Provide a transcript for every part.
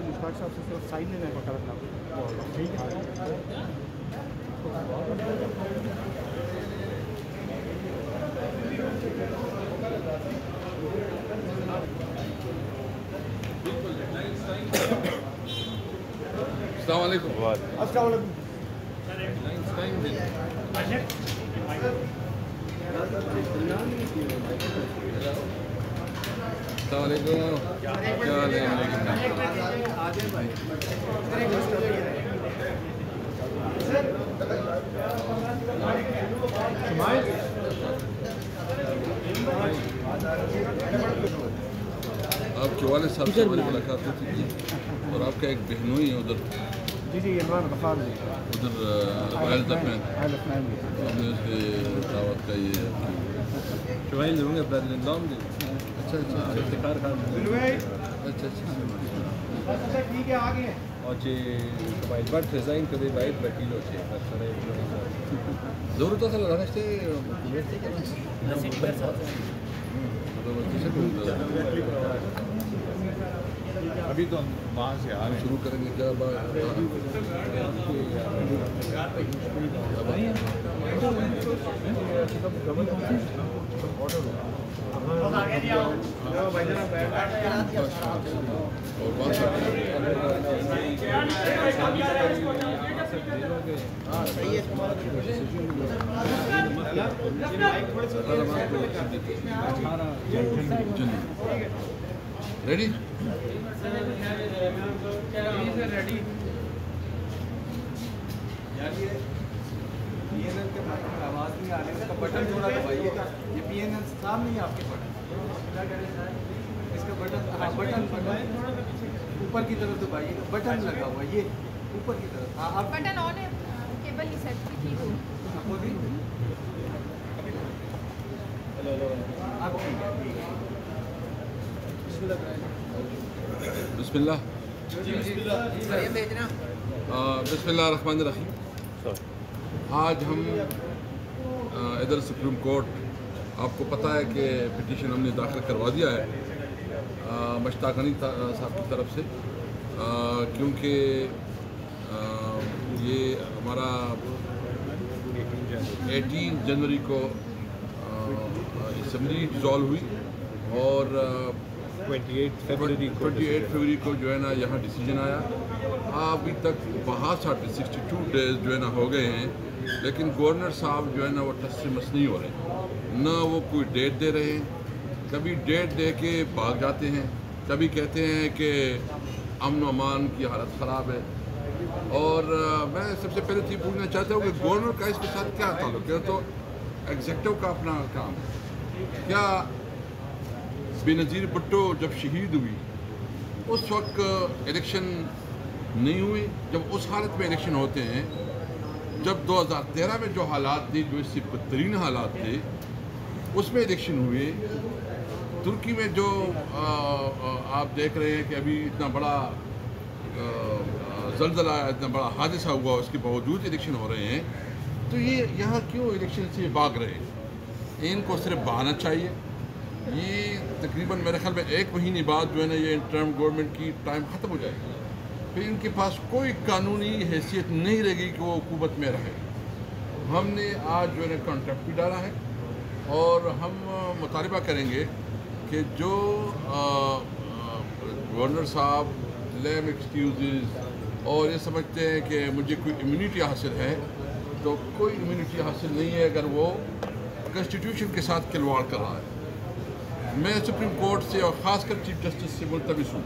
مشتاق صاحب سے صرف سائن لینا ہے وکالت نامہ. ٹھیک ہے. السلام علیکم. السلام علیکم. السلام علیکم. کیا حال ہے؟ آپ کے والد صاحب سے ہماری ملاقات ہوتی تھی اور آپ کا ایک بہنوئی ہے ادھر. جی عمران غفار جی ادھر آئل دفین ہم نے اس کے دعوت کا یہ شوائل ہوں گے برلن لام دے. اچھا اچھا افتخار خان اچھا اچھا. ٹھیک ہے آگے اور جی شوائل بٹ ڈیزائن کدے وائٹ وکیل ہو چاہیے ضرورت اصل رہتے ابھی تو وہاں سے آ رہے شروع کریں گے کیا بات. اور بات ریڈی. آواز نہیں آ رہی ہے. بٹن تھوڑا دبائیے گا. یہ پی این ایل صاحب نہیں آپ کے بٹن. اس کا بٹن بٹن اوپر کی طرف دبائیے گا. بٹن لگا ہوا یہ اوپر کی طرف. آپ بٹن آن ہے. کیبل ہی سیٹ کی تھی. بسم اللہ. بسم اللہ الرحمن الرحیم. آج ہم ادھر سپریم کورٹ آپ کو پتہ ہے کہ پٹیشن ہم نے داخل کروا دیا ہے مشتاق غنی صاحب کی طرف سے کیونکہ یہ ہمارا 18 جنوری کو اسمبلی ڈیزالو ہوئی اور 28 فروری کو جو ہے نا یہاں ڈیسیجن آیا. ابھی تک بہت ساٹھے 62 ڈیز جو ہے نا ہو گئے ہیں لیکن گورنر صاحب جو ہے نا وہ ٹس سے مس نہیں ہو رہے. نہ وہ کوئی ڈیٹ دے رہے ہیں. کبھی ڈیٹ دے کے بھاگ جاتے ہیں, کبھی کہتے ہیں کہ امن و امان کی حالت خراب ہے. اور میں سب سے پہلے چیز پوچھنا چاہتا ہوں کہ گورنر کا اس کے ساتھ کیا تعلق ہے. تو ایگزیکٹو کا اپنا کام ہے. کیا بے نظیر بھٹو جب شہید ہوئی اس وقت الیکشن نہیں ہوئے؟ جب اس حالت میں الیکشن ہوتے ہیں, جب 2013 میں جو حالات تھے جو اس سے بدترین حالات تھے اس میں الیکشن ہوئے. ترکی میں جو آپ دیکھ رہے ہیں کہ ابھی اتنا بڑا زلزلہ اتنا بڑا حادثہ ہوا اس کے باوجود الیکشن ہو رہے ہیں. تو یہ یہاں کیوں الیکشن سے بھاگ رہے ہیں؟ ان کو صرف بہانا چاہیے. یہ تقریباً میرے خیال میں 1 مہینے بعد جو ہے نا یہ انٹرم گورنمنٹ کی ٹائم ختم ہو جائے گی. پھر ان کے پاس کوئی قانونی حیثیت نہیں رہے گی کہ وہ حکومت میں رہے. ہم نے آج جو ہے نا کانٹریکٹ بھی ڈالا ہے اور ہم مطالبہ کریں گے کہ جو گورنر صاحب لیم ایکسکیوزز اور یہ سمجھتے ہیں کہ مجھے کوئی امیونٹی حاصل ہے, تو کوئی امیونٹی حاصل نہیں ہے اگر وہ کنسٹیٹیوشن کے ساتھ کھلواڑ کر رہا ہے. میں سپریم کورٹ سے اور خاص کر چیف جسٹس سے ملتمس ہوں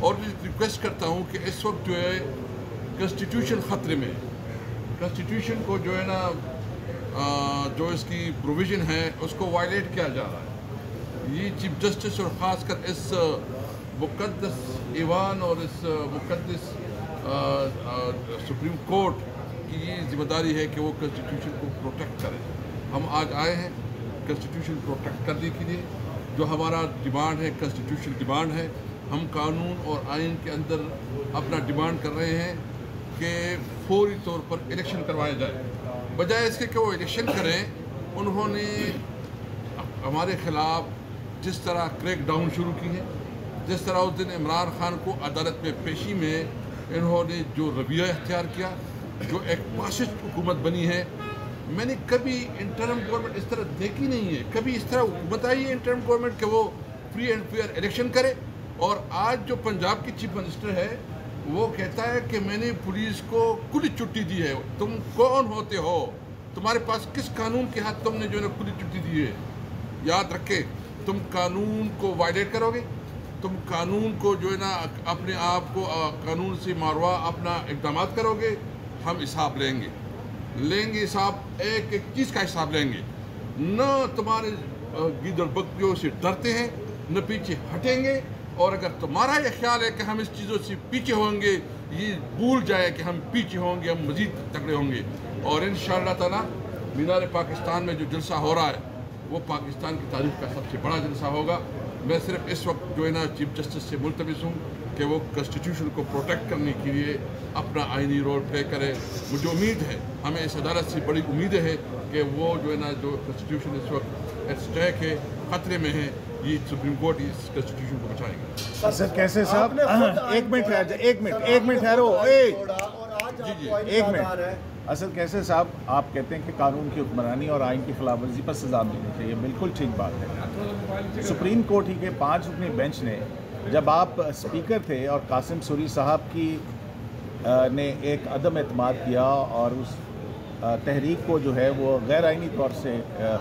اور ریکویسٹ کرتا ہوں کہ اس وقت جو ہے کنسٹیٹیوشن خطرے میں. کنسٹیٹیوشن کو جو ہے نا جو اس کی پروویژن ہے اس کو وائلیٹ کیا جا رہا ہے. یہ چیف جسٹس اور خاص کر اس مقدس ایوان اور اس مقدس سپریم کورٹ کی یہ ذمہ داری ہے کہ وہ کنسٹیٹیوشن کو پروٹیکٹ کرے. ہم آج آئے ہیں کنسٹیٹیوشن پروٹیکٹ کرنے کے لیے. جو ہمارا ڈیمانڈ ہے کنسٹیٹیوشن ڈیمانڈ ہے. ہم قانون اور آئین کے اندر اپنا ڈیمانڈ کر رہے ہیں کہ فوری طور پر الیکشن کروایا جائے. بجائے اس کے کہ وہ الیکشن کریں، انہوں نے ہمارے خلاف جس طرح کریک ڈاؤن شروع کی ہے، جس طرح اس دن عمران خان کو عدالت میں پیشی میں انہوں نے جو رویہ اختیار کیا، جو ایک فاسسٹ حکومت بنی ہے. میں نے کبھی انٹرم گورنمنٹ اس طرح دیکھی نہیں ہے. کبھی اس طرح حکومت آئی ہے انٹرم گورنمنٹ کہ وہ فری اینڈ فیئر الیکشن کرے. اور آج جو پنجاب کی چیف منسٹر ہے وہ کہتا ہے کہ میں نے پولیس کو کھلی چھٹی دی ہے. تم کون ہوتے ہو؟ تمہارے پاس کس قانون کے ہاتھ تم نے جو ہے نا کھلی چھٹی دی ہے؟ یاد رکھے، تم قانون کو وائلیٹ کرو گے، تم قانون کو جو ہے نا اپنے آپ کو قانون سے ماروا اپنا اقدامات کرو گے. ہم حساب لیں گے حساب، ایک ایک چیز کا حساب لیں گے. نہ تمہارے گیدڑ بکریوں سے ڈرتے ہیں، نہ پیچھے ہٹیں گے. اور اگر تمہارا یہ خیال ہے کہ ہم اس چیزوں سے پیچھے ہوں گے، یہ بھول جائے کہ ہم پیچھے ہوں گے، ہم مزید تکڑے ہوں گے. اور انشاءاللہ تعالی مینار پاکستان میں جو جلسہ ہو رہا ہے وہ پاکستان کی تاریخ کا سب سے بڑا جلسہ ہوگا. میں صرف اس وقت جو ہے نا چیف جسٹس سے ملتمس ہوں کہ وہ کنسٹیٹیوشن کو پروٹیکٹ کرنے کے لیے اپنا آئینی رول پلے کرے. مجھے امید ہے، ہمیں اس عدالت سے بڑی امید ہے کہ وہ جو ہے نا جو کنسٹیٹیوشن اس وقت ایٹ اسٹیک ہے، خطرے میں ہے، یہ سپریم کورٹ اس کنسٹیٹیوشن کو بچائے گا. سر کیسے صاحب ایک منٹ ٹھہرو، ایک منٹ. اصل کیسے صاحب آپ کہتے ہیں کہ قانون کی حکمرانی اور آئین کی خلاف ورزی پر سزا ملنی چاہیے، بالکل ٹھیک بات ہے. سپریم کورٹ ہی کے 5 رکنی بینچ نے جب آپ اسپیکر تھے اور قاسم سوری صاحب کی نے ایک عدم اعتماد کیا اور اس تحریک کو جو ہے وہ غیر آئینی طور سے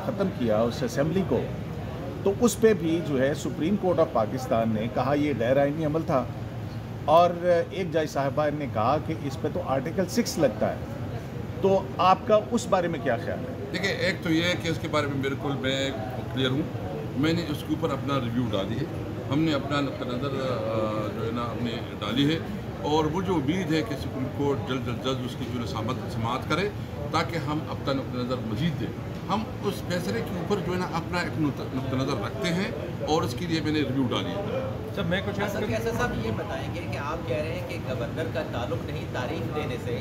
ختم کیا اس اسمبلی کو، تو اس پہ بھی جو ہے سپریم کورٹ آف پاکستان نے کہا یہ غیر آئینی عمل تھا. اور ایک جج صاحبہ نے کہا کہ اس پہ تو آرٹیکل 6 لگتا ہے. تو آپ کا اس بارے میں کیا خیال ہے؟ دیکھیں، ایک تو یہ ہے کہ اس کے بارے میں بالکل میں کلیئر ہوں. میں نے اس کے اوپر اپنا ریویو ڈالی ہے، ہم نے اپنا نقطہ نظر جو ہے نا ہم نے ڈالی ہے. اور مجھے امید ہے کہ سپریم کورٹ جلد از جلد اس کی جو ہے سماعت کرے تاکہ ہم اپنا نقطہ نظر مزید دیں. ہم اس فیصلے کے اوپر جو ہے نا اپنا ایک نقطہ نظر رکھتے ہیں اور اس کے لیے میں نے ریویو ڈالی ہے. سر میں کچھ صاحب یہ بتائیں گے کہ آپ کہہ رہے ہیں کہ گورنر کا تعلق نہیں تاریخ دینے سے،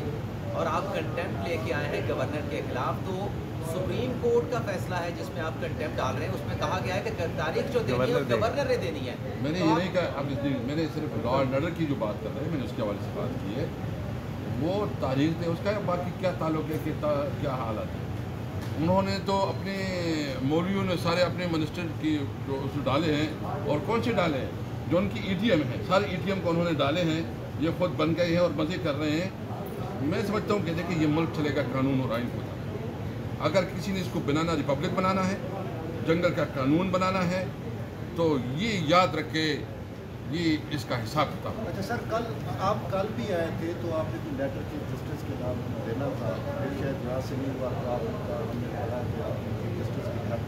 اور آپ کنٹیمپٹ لے کے آئے ہیں گورنر کے خلاف. تو سپریم کورٹ کا فیصلہ ہے جس میں آپ کنٹیمپٹ ڈال رہے ہیں، اس میں کہا گیا ہے کہ تاریخ جو دینی ہے وہ گورنر نے دینی ہے. میں نے یہ نہیں کہا، میں نے صرف لا اینڈ آرڈر کی جو بات کر رہے ہیں میں نے اس کے حوالے سے بات کی ہے. وہ تاریخ دے، اس کا باقی کیا تعلق ہے کہ کیا حالت ہے. انہوں نے تو اپنے مولویوں نے سارے اپنے منسٹر کی جو اس ڈالے ہیں، اور کون سے ڈالے ہیں؟ جو ان کی ای ٹی ایم ہیں، سارے ای ٹی ایم کو انہوں نے ڈالے ہیں. یہ خود بن گئے ہیں اور مزے کر رہے ہیں. میں سمجھتا ہوں کہ دیکھیں یہ ملک چلے گا قانون اور آئین کو. اگر کسی نے اس کو بنانا ریپبلک بنانا ہے، جنگل کا قانون بنانا ہے، تو یہ یاد رکھے یہ اس کا حساب کتاب. اچھا سر، آپ کل بھی آئے تھے تو آپ نے کوئی لیٹر چیف جسٹس کے نام دینا تھا، پھر شاید یہاں سے نہیں ہوا تو آپ ہم نے کہا کہ آپ نے چیف جسٹس کے خلاف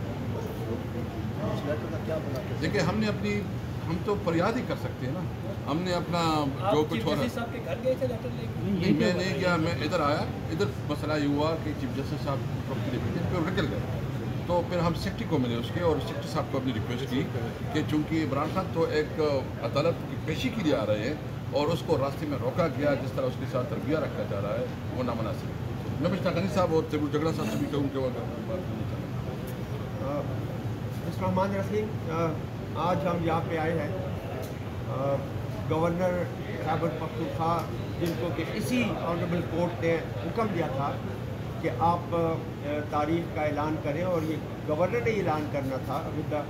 اس لیٹر کا کیا بنا؟ دیکھیں ہم تو فریاد ہی کر سکتے ہیں نا. ہم نے اپنا جو کچھ ہو رہا نہیں، میں نہیں گیا. میں ادھر آیا، ادھر مسئلہ یہ ہوا کہ چیف جسٹس صاحب پھر نکل گئے. تو پھر ہم سیکٹری کو ملے اس کے، اور سیکٹری صاحب کو اپنی ریکویسٹ کی کہ چونکہ عمران خان تو ایک عدالت کی پیشی کے لیے آ رہے ہیں اور اس کو راستے میں روکا گیا، جس طرح اس کے ساتھ تربیہ رکھا جا رہا ہے وہ نامناسب ہے. میں مشتاق غنی صاحب اور تیمور جگڑا صاحب سے بھی کہوں کہ وہ بات کرنا چاہتے ہیں. الرحمن الرحیم، آج ہم یہاں پہ آئے ہیں گورنر خیبر پختونخوا، جن کو کہ اسی آنریبل کورٹ نے حکم دیا تھا کہ آپ تاریخ کا اعلان کریں، اور یہ گورنر نے اعلان کرنا تھا with the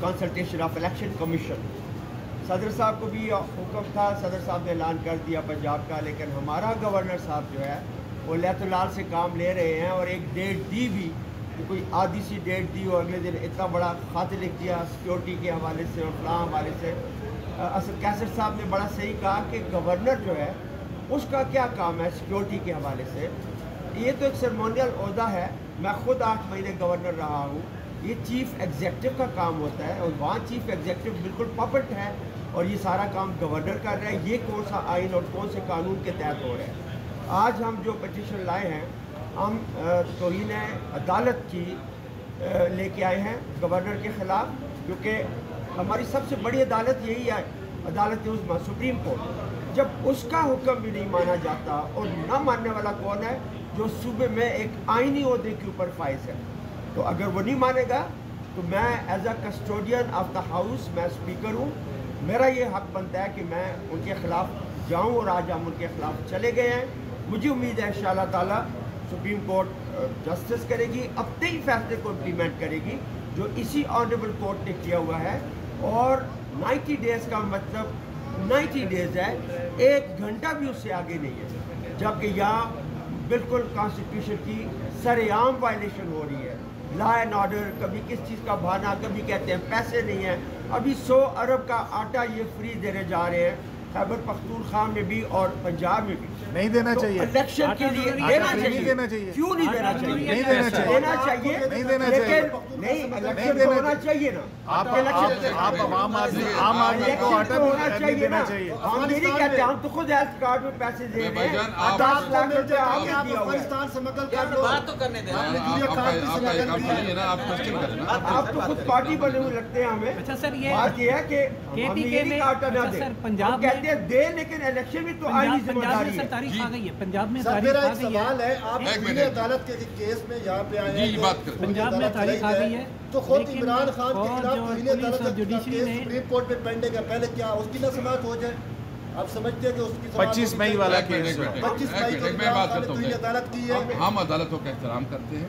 consultation of election commission. صدر صاحب کو بھی حکم تھا، صدر صاحب نے اعلان کر دیا پنجاب کا، لیکن ہمارا گورنر صاحب جو ہے وہ لیت لال سے کام لے رہے ہیں، اور ایک ڈیٹ دی بھی، کوئی آدھی سی ڈیٹ دی اور اگلے دن اتنا بڑا خط لکھ دیا سیکیورٹی کے حوالے سے اور فلاں حوالے سے. اسد کیسر صاحب نے بڑا صحیح کہا کہ گورنر جو ہے اس کا کیا کام ہے سیکیورٹی کے حوالے سے. یہ تو ایک سرمونیل عہدہ ہے. میں خود 8 مہینے گورنر رہا ہوں. یہ چیف ایگزیکٹو کا کام ہوتا ہے، اور وہاں چیف ایگزیکٹو بالکل پپٹ ہے، اور یہ سارا کام گورنر کر رہا ہے. یہ کون سا آئین اور کون سے قانون کے تحت ہو رہا ہے؟ آج ہم جو پٹیشن لائے ہیں، ہم توہین عدالت کی لے کے آئے ہیں گورنر کے خلاف، کیونکہ ہماری سب سے بڑی عدالت یہی ہے، عدالت عظمیٰ سپریم کورٹ. جب اس کا حکم بھی نہیں مانا جاتا اور نہ ماننے والا کون ہے؟ جو صوبے میں ایک آئینی عہدے کے اوپر فائز ہے. تو اگر وہ نہیں مانے گا تو میں as a custodian of the house میں اسپیکر ہوں, میرا یہ حق بنتا ہے کہ میں ان کے خلاف جاؤں, اور آج ہم ان کے خلاف چلے گئے ہیں. مجھے امید ہے انشاءاللہ تعالیٰ سپریم کورٹ جسٹس کرے گی, اپنے ہی فیصلے کو امپلیمنٹ کرے گی جو اسی آنریبل کورٹ نے کیا ہوا ہے. اور 90 ڈیز کا مطلب 90 ڈیز ہے, 1 گھنٹہ بھی اس سے آگے نہیں ہے, جبکہ یہاں بالکل کانسٹیٹیوشن کی سرعام وائلیشن ہو رہی ہے. لا اینڈ آرڈر, کبھی کس چیز کا بہانا, کبھی کہتے ہیں پیسے نہیں ہیں. ابھی 100 ارب کا آٹا یہ فری دینے جا رہے ہیں خیبر پختونخوا میں بھی اور پنجاب میں بھی. نہیں دینا چاہیے, الیکشن کے لیے دینا چاہیے. کیوں نہیں دینا چاہیے؟ نہیں دینا چاہیے, دینا چاہیے, نہیں دینا چاہیے. لیکن نہیں, الیکشن تو ہونا چاہیے نا. آپ عام آدمی کو آٹا ہونا نہیں چاہیے نا. دینا چاہیے. ہم یہ نہیں کہتے, ہم تو خود ہیلتھ کارڈ میں پیسے دے رہے ہیں. 10 لاکھ روپے آپ نے دیا ہوا ہے. بات تو کرنے دیں. آپ تو خود پارٹی بنے ہوئے لگتے ہیں ہمیں. اچھا سر, یہ بات یہ ہے کہ ہم یہ نہیں آٹا نہ دیں, ہم کہتے ہیں دے, لیکن الیکشن میں تو آئینی ذمہ داری ہے. تاریخ آ گئی ہے پنجاب میں, سر میرا ایک سوال ہے, آپ دلی عدالت کے کیس میں یہاں پہ آئے ہیں, پنجاب میں تاریخ آ گئی ہے, تو خود عمران خان کے خلاف دلی عدالت کا کیس سپریم کورٹ میں پینڈنگ ہے, پہلے کیا اس کی نہ سماعت ہو جائے؟ آپ سمجھتے ہیں کہ اس کی 25 مئی والا کیس 25 مئی کو میں بات کرتا دلی عدالت کی ہے. ہم عدالتوں کا احترام کرتے ہیں,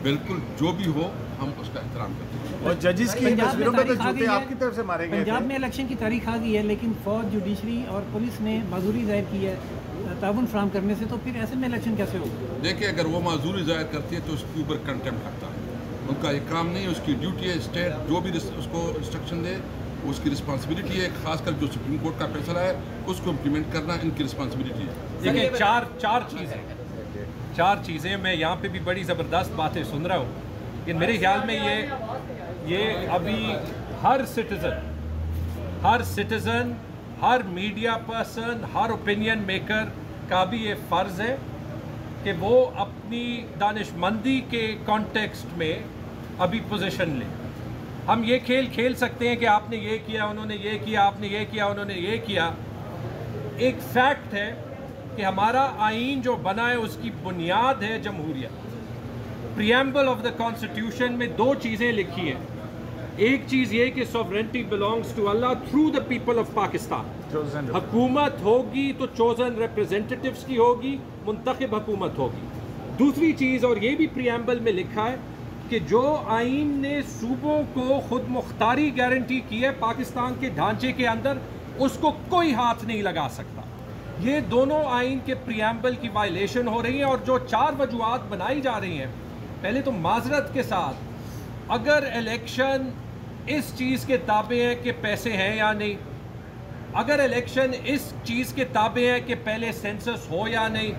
بالکل جو بھی ہو ہم اس کا احترام کرتے ہیں. اور ججز کی تصویروں میں تو جوتے آپ کی طرف سے مارے گئے. پنجاب میں الیکشن کی تاریخ آ گئی ہے, لیکن فوج, جوڈیشری اور پولیس نے معذوری ظاہر کی ہے تعاون فراہم کرنے سے, تو پھر ایسے میں الیکشن کیسے ہوگا؟ دیکھیں, اگر وہ معذوری ظاہر کرتی ہے تو اس کے اوپر کنٹمپٹ لگتا ہے. ان کا یہ کام نہیں ہے, اس کی ڈیوٹی ہے. اسٹیٹ جو بھی اس کو انسٹرکشن دے اس کی رسپانسبلٹی ہے, خاص کر جو سپریم کورٹ کا فیصلہ ہے اس کو امپلیمنٹ کرنا ان کی رسپانسبلٹی ہے. دیکھیں, چار چیزیں میں یہاں پہ بھی بڑی زبردست باتیں سن رہا ہوں, کہ میرے خیال میں یہ ابھی ہر سٹیزن, ہر میڈیا پرسن, ہر اوپینین میکر کا بھی یہ فرض ہے کہ وہ اپنی دانش مندی کے کانٹیکسٹ میں ابھی پوزیشن لیں. ہم یہ کھیل سکتے ہیں کہ آپ نے یہ کیا, انہوں نے یہ کیا, آپ نے یہ کیا, انہوں نے یہ کیا. ایک فیکٹ ہے کہ ہمارا آئین جو بنا ہے اس کی بنیاد ہے جمہوریت. پریمبل آف دا کانسٹیٹیوشن میں 2 چیزیں لکھی ہیں. ایک چیز یہ کہ sovereignty belongs to Allah through the people of Pakistan. حکومت ہوگی تو چوزن ریپرزینٹیٹیوز کی ہوگی, منتخب حکومت ہوگی. دوسری چیز, اور یہ بھی پریمبل میں لکھا ہے, کہ جو آئین نے صوبوں کو خود مختاری گارنٹی کی ہے پاکستان کے ڈھانچے کے اندر, اس کو کوئی ہاتھ نہیں لگا سکتا. یہ دونوں آئین کے پریمبل کی وائلیشن ہو رہی ہیں. اور جو 4 وجوہات بنائی جا رہی ہیں, پہلے تو معذرت کے ساتھ, اگر الیکشن اس چیز کے تابع ہے کہ پیسے ہیں یا نہیں, اگر الیکشن اس چیز کے تابع ہے کہ پہلے سینسس ہو یا نہیں,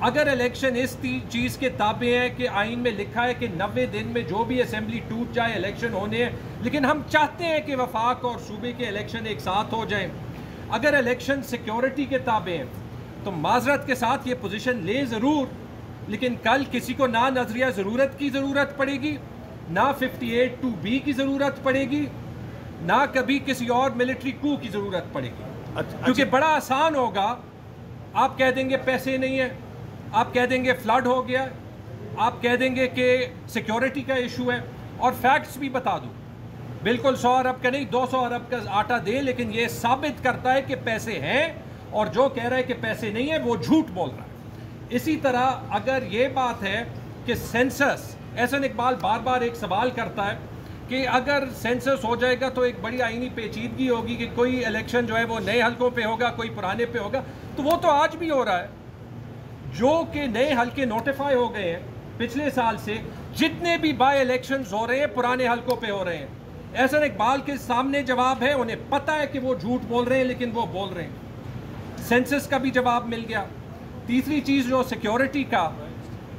اگر الیکشن اس چیز کے تابع ہے کہ آئین میں لکھا ہے کہ 90 دن میں جو بھی اسمبلی ٹوٹ جائے الیکشن ہونے ہیں, لیکن ہم چاہتے ہیں کہ وفاق اور صوبے کے الیکشن ایک ساتھ ہو جائیں, اگر الیکشن سیکیورٹی کے تابع ہیں, تو معذرت کے ساتھ یہ پوزیشن لے ضرور, لیکن کل کسی کو نہ نظریہ ضرورت کی ضرورت پڑے گی, نہ 58(2)B کی ضرورت پڑے گی, نہ کبھی کسی اور ملٹری کو کی ضرورت پڑے گی. کیونکہ بڑا آسان ہوگا, آپ کہہ دیں گے پیسے نہیں ہیں, آپ کہہ دیں گے فلڈ ہو گیا, آپ کہہ دیں گے کہ سیکیورٹی کا ایشو ہے, اور فیکٹس بھی بتا دوں, بالکل 100 ارب کا نہیں 200 ارب کا آٹا دیں, لیکن یہ ثابت کرتا ہے کہ پیسے ہیں, اور جو کہہ رہا ہے کہ پیسے نہیں ہیں وہ جھوٹ بول رہا ہے. اسی طرح اگر یہ بات ہے کہ سینسس, احسن اقبال بار بار ایک سوال کرتا ہے کہ اگر سینسس ہو جائے گا تو ایک بڑی آئینی پیچیدگی ہوگی کہ کوئی الیکشن جو ہے وہ نئے حلقوں پہ ہوگا, کوئی پرانے پہ ہوگا. تو وہ تو آج بھی ہو رہا ہے, جو کہ نئے حلقے نوٹیفائی ہو گئے ہیں پچھلے سال سے, جتنے بھی بائی الیکشنز ہو رہے ہیں پرانے حلقوں پہ ہو رہے ہیں. احسن اقبال کے سامنے جواب ہے, انہیں پتہ ہے کہ وہ جھوٹ بول رہے ہیں لیکن وہ بول رہے ہیں. سینسس کا بھی جواب مل گیا. تیسری چیز جو سیکیورٹی کا,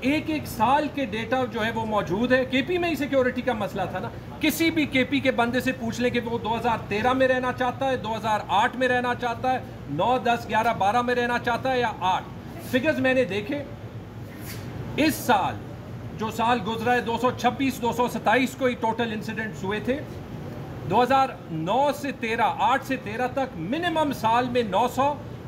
ایک سال کے ڈیٹا جو ہے وہ موجود ہے. کے پی میں ہی سیکیورٹی کا مسئلہ تھا نا, کسی بھی کے پی کے بندے سے پوچھ لیں کہ وہ 2013 میں رہنا چاہتا ہے, 2008 میں رہنا چاہتا ہے, 9, 10, 11, 12 میں رہنا چاہتا ہے یا 8. فگرز میں نے دیکھے, اس سال جو سال گزرا ہے 226, 227 کو ہی ٹوٹل انسیڈنٹس ہوئے تھے. 2009 سے 13, 8 سے 13 تک منیمم سال میں 900